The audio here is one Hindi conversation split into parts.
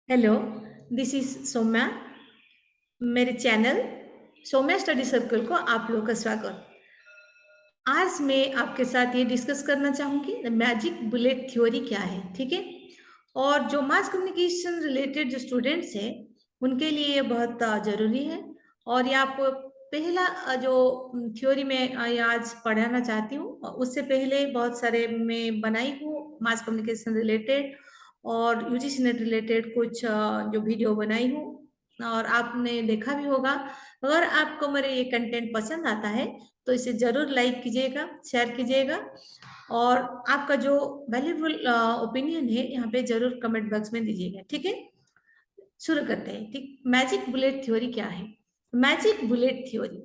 Hello, this is Saumya. मेरे चैनल सौम्या स्टडी सर्कल को आप लोगों का स्वागत। आज मैं आपके साथ ये डिस्कस करना चाहूँगी मैजिक बुलेट थ्योरी क्या है, ठीक है। और जो मास कम्युनिकेशन रिलेटेड जो स्टूडेंट्स हैं उनके लिए ये बहुत ज़रूरी है। और ये आपको पहला जो थ्योरी में ये आज पढ़ाना चाहती हूँ, उससे पहले बहुत सारे मैं बनाई हूँ मास कम्युनिकेशन रिलेटेड और यूजीसी नेट रिलेटेड कुछ जो वीडियो बनाई हूँ और आपने देखा भी होगा। अगर आपको मेरे ये कंटेंट पसंद आता है तो इसे जरूर लाइक कीजिएगा, शेयर कीजिएगा और आपका जो वैल्यूबल ओपिनियन है यहाँ पे जरूर कमेंट बॉक्स में दीजिएगा, ठीक है। शुरू करते हैं, ठीक। मैजिक बुलेट थ्योरी क्या है? Magic bullet theory,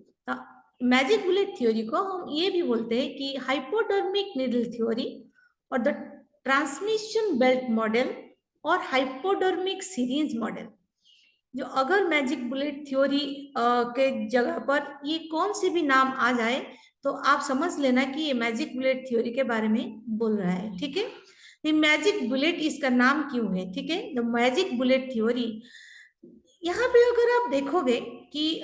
magic bullet theory को हम ये भी बोलते हैं कि हाइपोडर्मिक निडल थ्योरी और द ट्रांसमिशन बेल्ट मॉडल और हाइपोडर्मिक सीरीज मॉडल। जो अगर मैजिक बुलेट थ्योरी के जगह पर ये कौन सी भी नाम आ जाए तो आप समझ लेना कि ये मैजिक बुलेट थ्योरी के बारे में बोल रहा है, ठीक है। ये मैजिक बुलेट इसका नाम क्यों है, ठीक है। द मैजिक बुलेट थ्योरी, यहाँ पे अगर आप देखोगे कि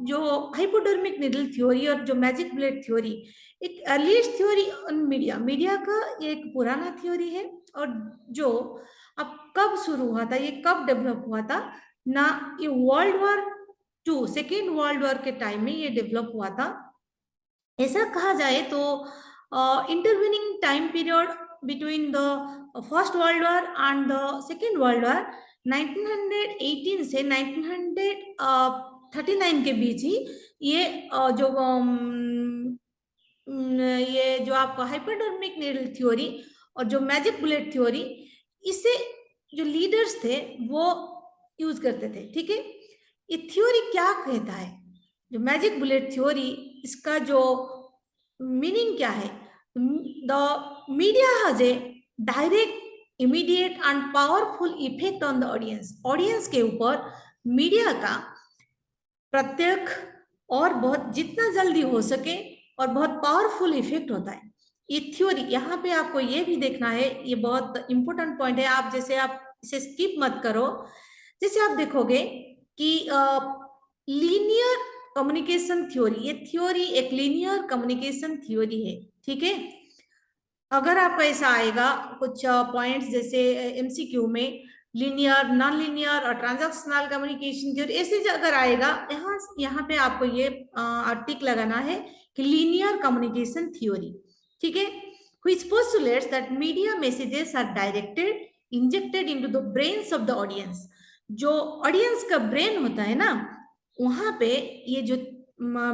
जो हाइपोडर्मिक निडल थ्योरी और जो मैजिक बुलेट थ्योरी एक earliest theory on media media का एक पुराना थ्योरी है। और जो अब कब शुरू हुआ था, ये कब डेवलप हुआ था ना, ये world war 2 second world war के टाइम में ये डेवलप हुआ था। ऐसा कहा जाए तो intervening time period between the first world war and the second world war 1918 से 1939 के बीच ही ये ये जो आपका हाइपोडर्मिक नीडल थ्योरी और जो मैजिक बुलेट थ्योरी, इसे जो लीडर्स थे वो यूज करते थे, ठीक है। ये थ्योरी क्या कहता है, जो मैजिक बुलेट थ्योरी, इसका जो मीनिंग क्या है? The media has a direct, immediate and powerful effect on the audience. Audience के ऊपर मीडिया का प्रत्यक्ष और बहुत जितना जल्दी हो सके और बहुत पावरफुल इफेक्ट होता है ये थ्योरी। यहाँ पे आपको ये भी देखना है, ये बहुत इंपॉर्टेंट पॉइंट है, आप जैसे आप इसे स्किप मत करो। जैसे आप देखोगे कि लीनियर कम्युनिकेशन थ्योरी, ये थ्योरी एक लीनियर कम्युनिकेशन थ्योरी है, ठीक है। अगर आपका ऐसा आएगा कुछ पॉइंट्स जैसे एमसीक्यू में लीनियर, नॉन लीनियर और ट्रांजैक्शनल कम्युनिकेशन थ्योरी, ऐसे अगर आएगा यहाँ यहाँ पे आपको ये टिक लगाना है कि लीनियर कम्युनिकेशन थ्योरी, ठीक है। which postulates that media messages are directed, injected into the brains of the audience। जो ऑडियंस का ब्रेन होता है ना, वहां पे ये जो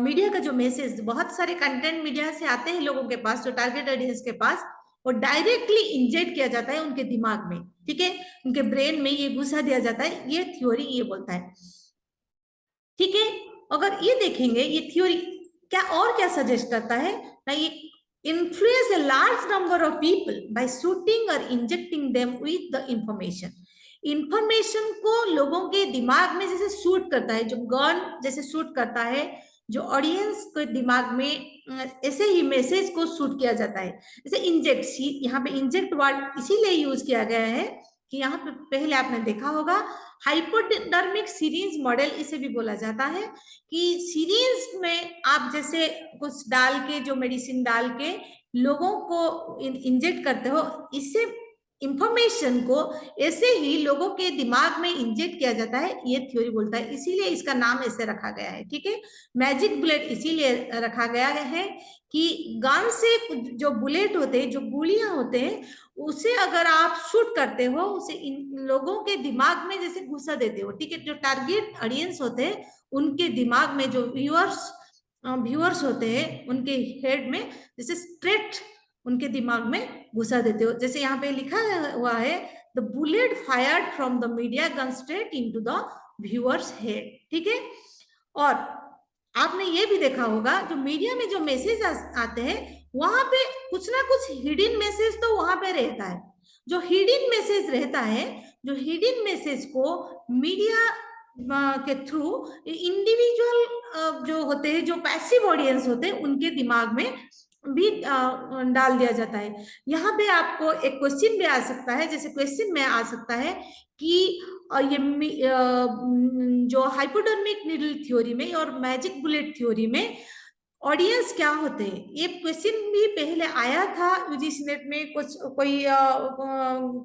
मीडिया का जो मैसेज, बहुत सारे कंटेंट मीडिया से आते हैं लोगों के पास, जो टारगेट ऑडियंस के पास, और डायरेक्टली इंजेक्ट किया जाता है उनके दिमाग में, ठीक है। उनके ब्रेन में ये घुसा दिया जाता है, ये थ्योरी ये बोलता है, ठीक है। अगर ये देखेंगे ये थ्योरी क्या और क्या सजेस्ट करता है ना, ये influence a large number of people by shooting और injecting them with the information. Information को लोगों के दिमाग में जैसे शूट करता है, जो गन जैसे शूट करता है, जो ऑडियंस के दिमाग में ऐसे ही मैसेज को शूट किया जाता है। जैसे इंजेक्ट, यहाँ पे इंजेक्ट वर्ड इसीलिए यूज किया गया है कि यहाँ पे पहले आपने देखा होगा हाइपोडर्मिक सीरीज मॉडल इसे भी बोला जाता है कि सीरीज में आप जैसे कुछ डाल के, जो मेडिसिन डाल के लोगों को इंजेक्ट करते हो, इससे इंफॉर्मेशन को ऐसे ही लोगों के दिमाग में इंजेक्ट किया जाता है, ये थ्योरी बोलता है। इसीलिए इसका नाम ऐसे रखा गया है, ठीक है। मैजिक बुलेट इसीलिए रखा गया है कि गन से जो बुलेट होते हैं, जो गोलियां होते हैं, उसे अगर आप शूट करते हो, उसे इन लोगों के दिमाग में जैसे घुसा देते हो, ठीक है। जो टारगेट ऑडियंस होते हैं उनके दिमाग में, जो व्यूअर्स व्यूअर्स होते हैं उनके हेड में जैसे स्ट्रेट उनके दिमाग में घुसा देते हो। जैसे यहाँ पे लिखा हुआ है the bullet fired from the media gun straight into the viewers head, ठीक है। और आपने ये भी देखा होगा जो मीडिया में जो मैसेज आते हैं वहां पे कुछ ना कुछ हिडन मैसेज तो वहां पे रहता है। जो हिडन मैसेज रहता है, जो हिडन मैसेज को मीडिया के थ्रू इंडिविजुअल जो होते हैं, जो पैसिव ऑडियंस होते हैं, उनके दिमाग में भी डाल दिया जाता है। यहाँ पे आपको एक क्वेश्चन भी आ सकता है, जैसे क्वेश्चन में आ सकता है कि जो हाइपोडर्मिक नीडल थ्योरी में और मैजिक बुलेट थ्योरी में ऑडियंस क्या होते हैं, ये क्वेश्चन भी पहले आया था यूजीसी नेट में, कुछ कोई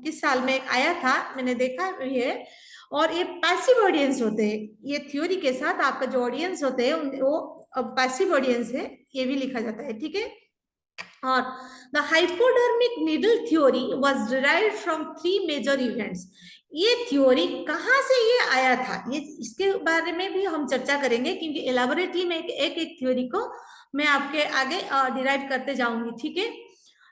किस साल में आया था, मैंने देखा भी है। और ये पैसिव ऑडियंस होते हैं, ये थ्योरी के साथ आपका जो ऑडियंस होते हैं वो पैसिव ऑडियंस है, ये भी लिखा जाता है, ठीक है। और the hypodermic needle theory was derived from 3 major events. ये थ्योरी कहाँ से ये आया था, ये इसके बारे में भी हम चर्चा करेंगे, क्योंकि एलाबोरेटली में एक थ्योरी को मैं आपके आगे डिराइव करते जाऊंगी, ठीक है।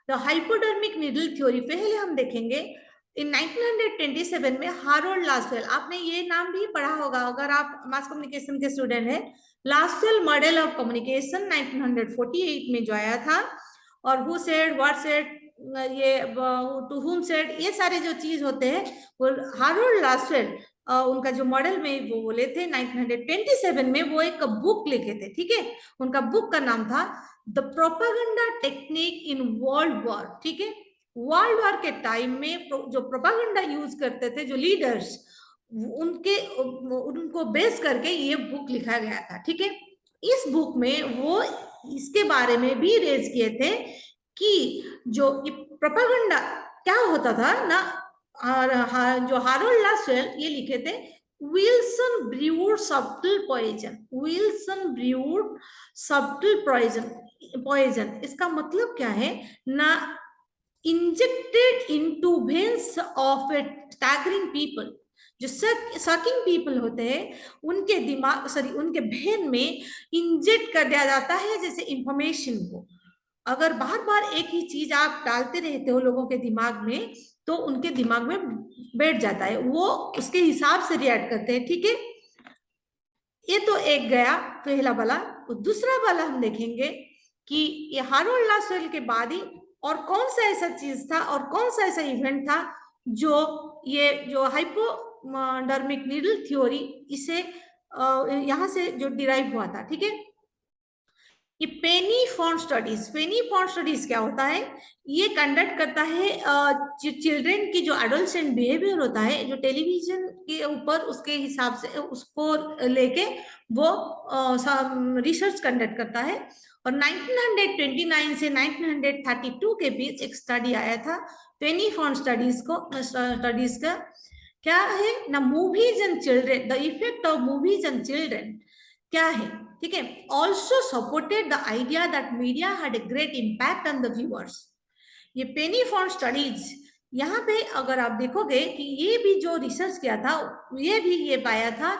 द हाइपोडर्मिक नीडल थ्योरी पहले हम देखेंगे। इन 1927 में हारोल्ड लासवेल, आपने ये नाम भी पढ़ा होगा अगर आप मास कम्युनिकेशन के स्टूडेंट हैं। लासवेल मॉडल ऑफ कम्युनिकेशन 1948 में जो आया था, और हु सेड, व्हाट सेड, ये टू हुम सेड, ये सारे जो चीज होते हैं वो हारोल्ड लासवेल उनका जो मॉडल में वो बोले थे 1927 में, वो एक बुक लिखे थे, ठीक है। उनका बुक का नाम था the propaganda technique in world war, ठीक है। वर्ल्ड वॉर के टाइम में जो प्रोपागेंडा यूज करते थे जो लीडर्स, उनको बेस करके ये बुक लिखा गया था, ठीक है। इस बुक में वो इसके बारे में भी रेज किए थे कि जो प्रोपागेंडा क्या होता था ना, और जो हारोल्ड लासवेल ये लिखे थे, Wilson brewed subtle poison, Wilson brewed subtle poison, इसका मतलब क्या है ना, injected into veins of a staggering people, जो सकिंग पीपल होते हैं उनके दिमाग, सॉरी उनके भेन में इंजेक्ट कर दिया जाता है, जैसे इंफॉर्मेशन को। अगर बार बार एक ही चीज आप डालते रहते हो लोगों के दिमाग में, तो उनके दिमाग में बैठ जाता है, वो उसके हिसाब से रिएक्ट करते हैं, ठीक है। ये तो एक गया पहला वाला। दूसरा वाला हम देखेंगे कि ये हारोल्ड लासवेल के बाद ही और कौन सा ऐसा चीज था और कौन सा ऐसा इवेंट था जो ये जो हाइपोडर्मिक नीडल थ्योरी इसे यहां से जो डिराइव हुआ था, ठीक है। ये पेनी फॉन्ट स्टडीज, पेनी फॉन्ट स्टडीज क्या होता है, ये कंडक्ट करता है चिल्ड्रेन की जो एडोलसेंट बिहेवियर होता है, जो टेलीविजन के ऊपर उसके हिसाब से उसको लेके वो रिसर्च कंडक्ट करता है। और 1929 से 1932 के बीच एक स्टडी आया था पेनी फॉन्ट स्टडीज का, क्या है ना, movies and children, the effect of movies and children क्या है, ठीक है। Also supported the idea that media had a great impact on the viewers. ये पेनी फॉन्ट स्टडीज, यहाँ पे अगर आप देखोगे कि ये भी जो रिसर्च किया था, ये भी ये पाया था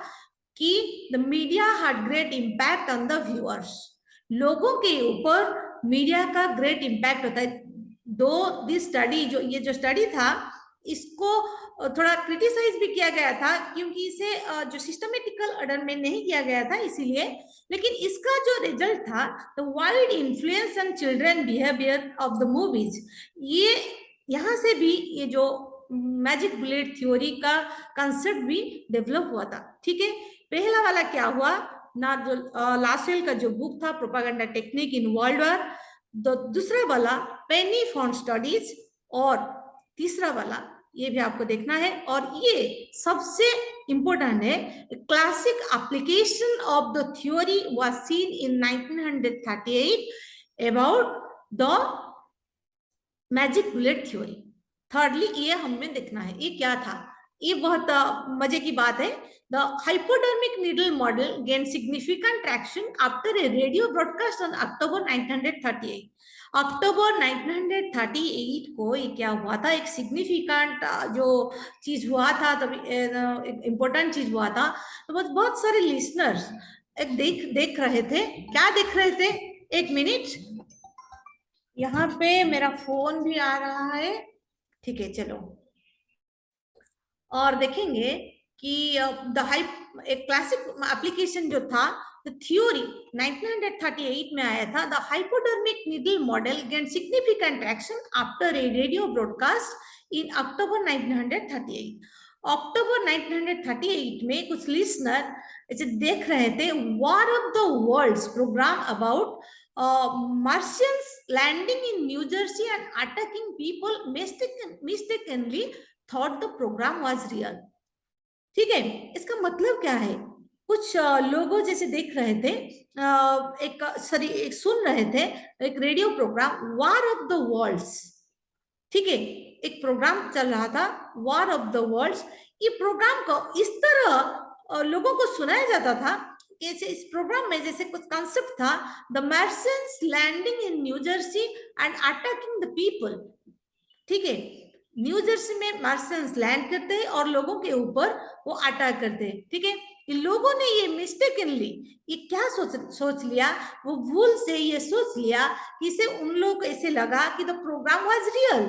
कि the media had great impact on the viewers, लोगों के ऊपर मीडिया का ग्रेट इम्पैक्ट होता है। दो दिस स्टडी, जो ये जो स्टडी था, इसको थोड़ा क्रिटिसाइज भी किया गया था, क्योंकि इसे जो सिस्टमेटिकल ऑर्डर में नहीं किया गया था इसीलिए, लेकिन इसका जो रिजल्ट था, the wide influence on children behaviour of the movies, ये यहाँ से भी ये जो मैजिक बुलेट थ्योरी का कंसेप्ट भी डेवलप हुआ था, ठीक है। पहला वाला क्या हुआ ना, जो लासवेल का जो बुक था propaganda technique in world war, दूसरा वाला पेनी फॉन्ट स्टडीज, और तीसरा वाला ये भी आपको देखना है। और ये सबसे इंपॉर्टेंट है, classic application of the theory was seen in 1938 about the magic bullet theory. Thirdly ये हमें देखना है ये क्या था, ये बहुत मजे की बात है। The hypodermic needle model gain significant traction after a radio broadcast on October 1938। अक्टूबर 1938 को ये क्या हुआ था, एक सिग्निफिकेंट जो चीज हुआ था, तभी इम्पोर्टेंट चीज हुआ था। तो बहुत सारे लिसनर्स एक देख रहे थे, क्या देख रहे थे, एक मिनट, यहाँ पे मेरा फोन भी आ रहा है, ठीक है चलो। और देखेंगे कि एक क्लासिक एप्लीकेशन जो था, द थ्योरी 1938 में आया था। The hypodermic needle model gain significant action after a radio broadcast in October 1938। अक्टूबर 1938 में कुछ लिसनर ऐसे देख रहे थे war of the worlds program about Martians landing in New Jersey and attacking people mistakenly thought the program was real. ठीक है, इसका मतलब क्या है? कुछ लोगों जैसे देख रहे थे, एक सुन रहे थे एक radio program war of the worlds, ठीक है, एक प्रोग्राम चल रहा था वॉर ऑफ द वर्ल्ड्स। ये प्रोग्राम को इस तरह लोगों को सुनाया जाता था, इस प्रोग्राम में जैसे कुछ कॉन्सेप्ट था, the Martians landing in New Jersey and attacking the people, ठीक है, न्यू जर्सी में मार्शियंस लैंड करते हैं और लोगों के ऊपर वो अटैक करते हैं, ठीक है। इन लोगों ने ये मिस्टेकनली ये क्या सोच लिया, वो भूल से ये सोच लिया कि इसे उन लोग ऐसे लगा कि द प्रोग्राम वाज रियल,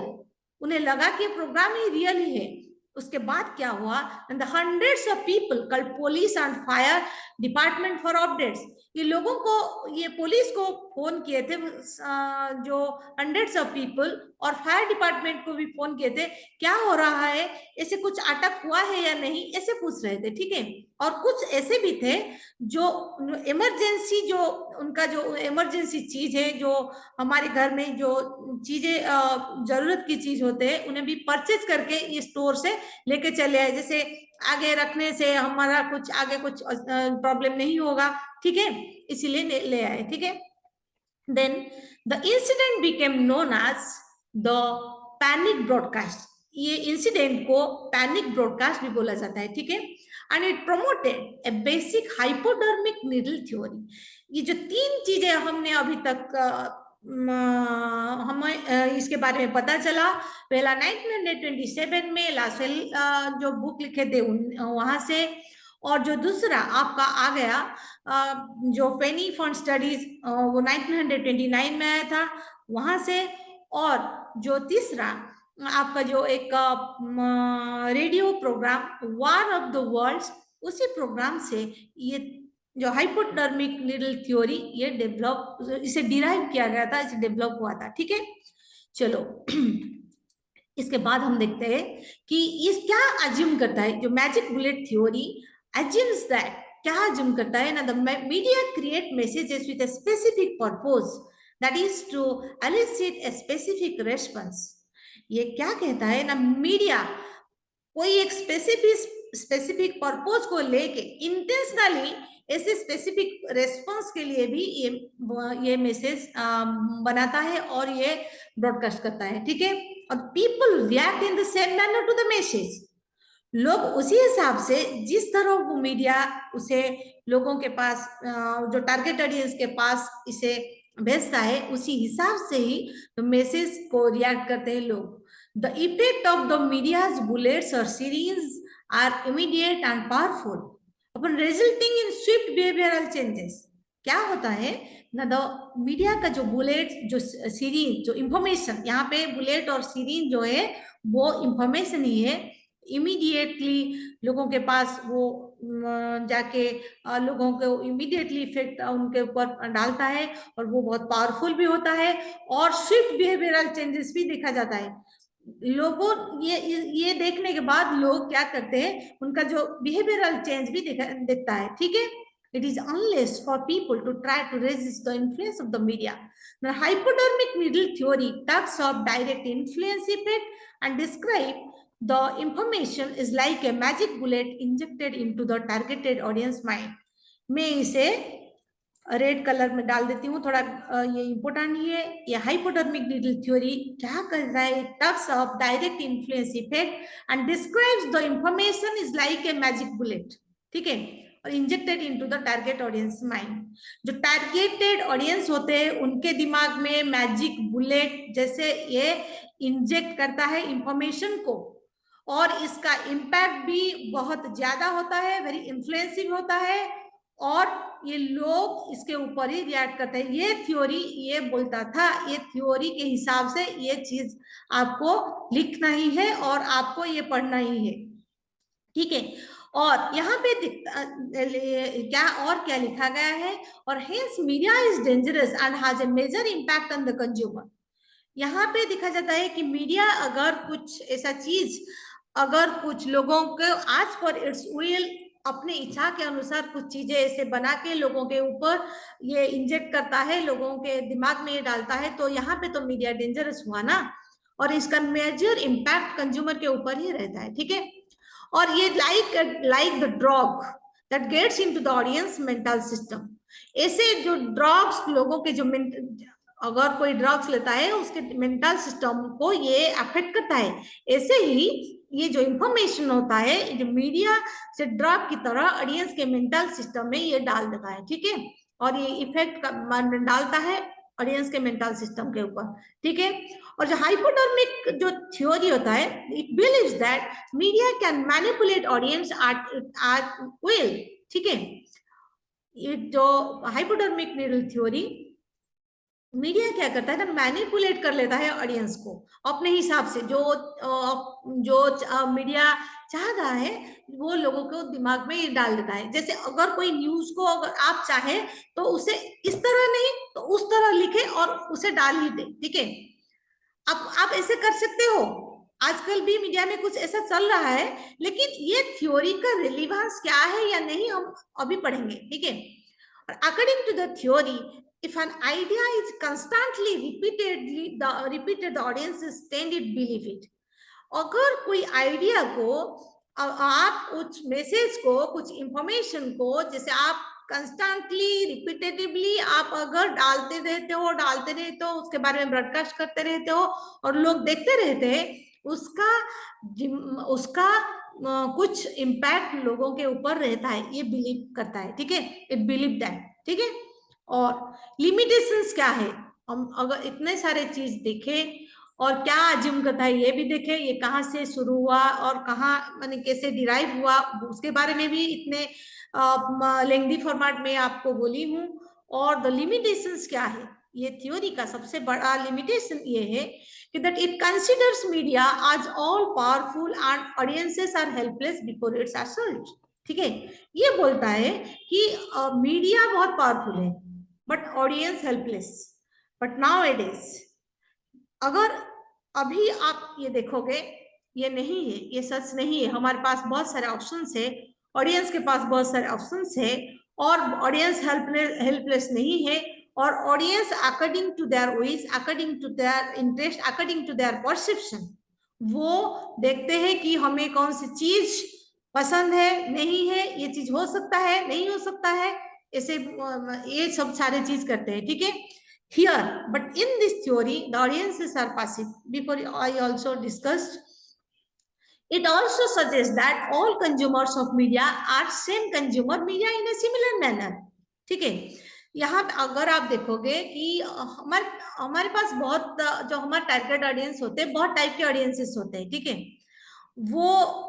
उन्हें लगा कि प्रोग्राम ही रियल ही है। उसके बाद क्या हुआ, and the hundreds of people called police and fire department for updates, ये लोगों को, ये पुलिस को फोन किए थे जो हंड्रेड्स ऑफ पीपल, और फायर डिपार्टमेंट को भी फोन किए थे, क्या हो रहा है, ऐसे कुछ अटक हुआ है या नहीं, ऐसे पूछ रहे थे, ठीक है। और कुछ ऐसे भी थे जो इमरजेंसी, जो उनका जो इमरजेंसी चीज है, जो हमारे घर में जो चीजें जरूरत की चीज होते हैं, उन्हें भी परचेज करके ये स्टोर से लेके चले आए, जैसे आगे रखने से हमारा कुछ आगे कुछ प्रॉब्लम नहीं होगा, ठीक है, इसीलिए ले आए, ठीक है। Then the incident became known as the panic broadcast, ये इंसिडेंट को पैनिक ब्रॉडकास्ट भी बोला जाता है, ठीक है। And it promoted a basic hypodermic needle theory, ये जो तीन चीजें हमने अभी तक हमें इसके बारे में पता चला, पहला 1927 में लासेल जो बुक लिखे थे वहां से, और जो दूसरा आपका आ गया जो पेनी फॉन्ट स्टडीज वो 1929 में आया था वहां से, और जो तीसरा आपका जो एक radio program war of the worlds, उसी प्रोग्राम से ये जो हाइपोडर्मिक नीडल थ्योरी ये डेवलप, इसे डिराइव किया गया था, इसे डेवलप हुआ था, ठीक है। चलो इसके बाद हम देखते हैं कि ये क्या अज्यूम करता है, जो magic bullet theory assumes that, क्या अज्यूम करता है ना, the media create messages with a specific purpose that is to elicit a specific response। ये क्या कहता है ना, मीडिया कोई एक स्पेसिफिक पर्पस को लेके इंटेंशनली ऐसे स्पेसिफिक रेस्पॉन्स के लिए भी ये मैसेज बनाता है और ये ब्रॉडकास्ट करता है, ठीक है। और people react in the same manner to the message, लोग उसी हिसाब से जिस तरह वो मीडिया उसे लोगों के पास जो टारगेट ऑडियंस के पास इसे भेजता है, उसी हिसाब से ही तो मैसेज को रिएक्ट करते हैं लोग। The effect of the media's bullets और series are immediate and powerful upon resulting in swift behavioural changes. क्या होता है ना, द मीडिया का जो बुलेट जो सीरीज जो इंफॉर्मेशन, यहाँ पे बुलेट और सीरीज जो है वो इंफॉर्मेशन ही है, इमीडिएटली लोगों के पास वो जाके लोगों को इमीडिएटली इफेक्ट उनके ऊपर डालता है, और वो बहुत पावरफुल भी होता है, और स्विफ्ट बिहेवियरल चेंजेस भी देखा जाता है। लोगों ये देखने के बाद लोग क्या करते हैं, उनका जो बिहेवियरल चेंज भी देखता है, ठीक है। It is unless for people to try to resist the influence of the media. The hypodermic needle theory talks of direct influence effect and describe the information is like a magic bullet injected into the targeted audience mind. मैं इसे रेड कलर में डाल देती हूँ थोड़ा, ये इंपोर्टेंट नहीं है। ये हाइपोडर्मिक नीडल थ्योरी क्या कर रहा है, talks of direct influence effect and describes the information is like a magic bullet, ठीक है, और injected into the target audience mind. जो टारगेटेड ऑडियंस होते हैं उनके दिमाग में मैजिक बुलेट जैसे ये इंजेक्ट करता है इंफॉर्मेशन को, और इसका इम्पैक्ट भी बहुत ज्यादा होता है, वेरी इन्फ्लुएंसिव होता है, और ये लोग इसके ऊपर ही रिएक्ट करते हैं। ये थ्योरी ये बोलता था, ये थ्योरी के हिसाब से ये चीज आपको लिखना ही है और आपको ये पढ़ना ही है, ठीक है। और यहाँ पे क्या लिखा गया है, और hence media is dangerous and has a major impact on the consumer. यहाँ पे दिखा जाता है कि मीडिया अगर कुछ ऐसा चीज अगर कुछ लोगों को आज पर इट्स विल अपने इच्छा के अनुसार कुछ चीजें ऐसे बना के लोगों के ऊपर ये इंजेक्ट करता है, लोगों के दिमाग में ये डालता है, तो यहाँ पे तो मीडिया डेंजरस हुआ ना, और इसका मेजर इम्पैक्ट कंज्यूमर के ऊपर ही रहता है, ठीक है। और ये like the drug that gets into the audience mental system, ऐसे जो ड्रग्स लोगों के जो अगर कोई ड्रग्स लेता है उसके मेंटल सिस्टम को ये अफेक्ट करता है, ऐसे ही ये जो इंफॉर्मेशन होता है जो मीडिया से ड्रग की तरह ऑडियंस के मेंटल सिस्टम में ये डाल देता है, ठीक है, और ये इफेक्ट डालता है ऑडियंस के मेंटल सिस्टम के ऊपर, ठीक है। और जो हाइपोडर्मिक जो थ्योरी होता है, it believes that media can manipulate audience at will, ठीक है। ये जो हाइपोडर्मिक नीडल थ्योरी, मीडिया क्या करता है ना, मैनिपुलेट कर लेता है ऑडियंस को अपने हिसाब से, जो मीडिया चाह रहा है वो लोगों को दिमाग में ये डाल देता है। जैसे अगर कोई न्यूज को अगर आप चाहे तो उसे इस तरह नहीं तो उस तरह लिखे और उसे डाल ही दे, ठीक है। अब आप ऐसे कर सकते हो, आजकल भी मीडिया में कुछ ऐसा चल रहा है, लेकिन ये थ्योरी का रिलीवेंस क्या है या नहीं हम अभी पढ़ेंगे, ठीक है। According to the theory, if an idea is constantly repeated, the audiences tend to believe it. अगर कोई आइडिया को आप कुछ मैसेज को कुछ इंफॉर्मेशन को जैसे आप कंस्टेंटली रिपीटेटिवली आप अगर डालते रहते हो उसके बारे में ब्रॉडकास्ट करते रहते हो और लोग देखते रहते हैं, उसका कुछ इम्पैक्ट लोगों के ऊपर रहता है, ये बिलीव करता है, ठीक है, इट बिलीव दैट, ठीक है। और लिमिटेशंस क्या है, हम अगर इतने सारे चीज देखे और क्या अज्यूम करता है ये भी देखे, ये कहाँ से शुरू हुआ और कहाँ माने कैसे डिराइव हुआ, उसके बारे में भी इतने लेंथी फॉर्मेट में आपको बोली हूँ। और द लिमिटेशंस क्या है, ये थ्योरी का सबसे बड़ा लिमिटेशन ये है कि that it considers media as all powerful and audiences are helpless before its assault, ठीक है। ये बोलता है कि मीडिया बहुत पावरफुल है but audience helpless. But now it is, अगर अभी आप ये देखोगे ये नहीं है, ये सच नहीं है, हमारे पास बहुत सारे ऑप्शंस है, ऑडियंस के पास बहुत सारे ऑप्शंस है, और ऑडियंस हेल्पलेस नहीं है, और audience according to their wish, according to their interest, according to their perception, वो देखते हैं कि हमें कौन सी चीज पसंद है, नहीं है, ये चीज हो सकता है, नहीं हो सकता है, ऐसे ये सब सारे चीज करते हैं, ठीक है। Here, but in this theory, the audiences are passive. Before I also discussed, it also suggests that all consumers of media are same consumer media in a similar manner. ठीक है, यहाँ पे अगर आप देखोगे कि हमारे पास बहुत जो हमारे टारगेट ऑडियंस होते हैं, बहुत टाइप के ऑडियंसेस होते हैं, ठीक है। वो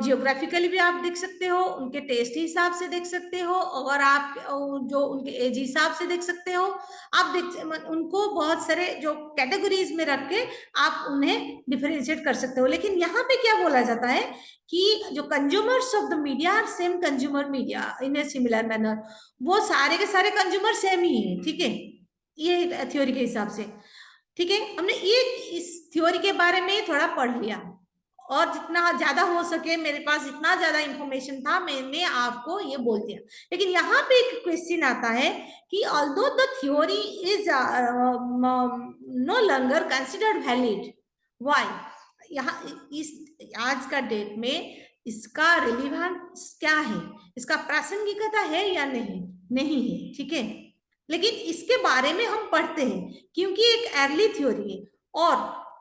जियोग्राफिकली भी आप देख सकते हो, उनके टेस्ट हिसाब से देख सकते हो, और आप जो उनके एज हिसाब से देख सकते हो, आप उनको बहुत सारे जो कैटेगरीज में रख के आप उन्हें डिफरेंशिएट कर सकते हो। लेकिन यहाँ पे क्या बोला जाता है कि जो consumers of the media are same consumer media in a similar manner, वो सारे के सारे कंज्यूमर सेम ही है, ठीक है, ये थ्योरी के हिसाब से, ठीक है। हमने ये इस थ्योरी के बारे में थोड़ा पढ़ लिया, और जितना ज्यादा हो सके मेरे पास इतना ज्यादा इंफॉर्मेशन था, मैंने आपको ये बोल दिया। लेकिन यहाँ पे एक क्वेश्चन आता है कि although the theory is no longer considered valid, why, यहाँ इस आज का डेट में इसका रिलीवेंस क्या है, इसका प्रासंगिकता है या नहीं, नहीं है, ठीक है। लेकिन इसके बारे में हम पढ़ते हैं क्योंकि एक अर्ली थ्योरी है, और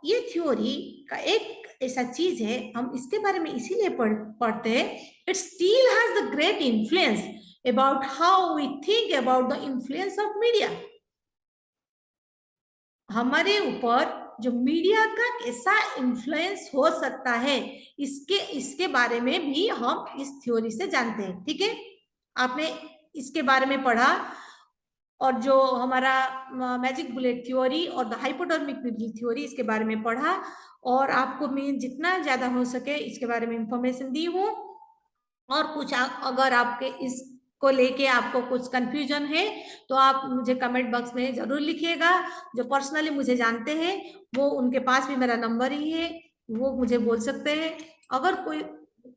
ये थ्योरी का एक ऐसा चीज है, हम इसके बारे में इसीलिए पढ़ते हैं, it still has the great influence about how we think about the influence of media. हमारे ऊपर जो मीडिया का कैसा इन्फ्लुएंस हो सकता है, इसके बारे में भी हम इस थ्योरी से जानते हैं, ठीक है। आपने इसके बारे में पढ़ा, और जो हमारा मैजिक बुलेट थ्योरी और द हाइपोडर्मिक नीडल थ्योरी, इसके बारे में पढ़ा, और आपको मैं जितना ज्यादा हो सके इसके बारे में इंफॉर्मेशन दी हूँ। और कुछ अगर आपके इसको लेके आपको कुछ कंफ्यूजन है तो आप मुझे कमेंट बॉक्स में जरूर लिखिएगा। जो पर्सनली मुझे जानते हैं वो, उनके पास भी मेरा नंबर ही है, वो मुझे बोल सकते हैं। अगर कोई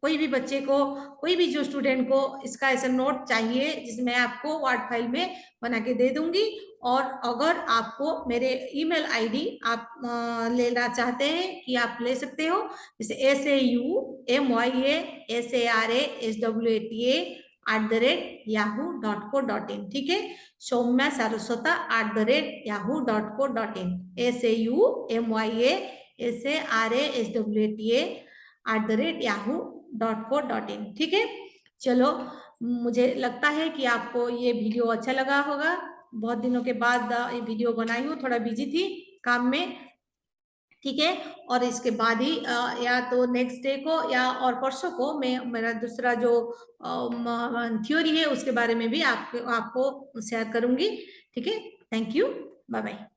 कोई भी बच्चे को, कोई भी जो स्टूडेंट को इसका ऐसा नोट चाहिए जिसमें आपको वर्ड फाइल में बना के दे दूंगी। और अगर आपको मेरे ईमेल आईडी आप लेना चाहते हैं कि आप ले सकते हो, जैसे SAUMYASARASWATA@yahoo.co.in, ठीक है, सौम्या सारस्वता @yahoo.co.in, SAUMYASARASWATA@yahoo.co.in, ठीक है। चलो, मुझे लगता है कि आपको ये वीडियो अच्छा लगा होगा। बहुत दिनों के बाद ये वीडियो बनाई हूँ, थोड़ा बिजी थी काम में, ठीक है। और इसके बाद ही या तो नेक्स्ट डे को या और परसों को मैं मेरा दूसरा जो थ्योरी है उसके बारे में भी आपको शेयर करूंगी, ठीक है। Thank you, bye bye.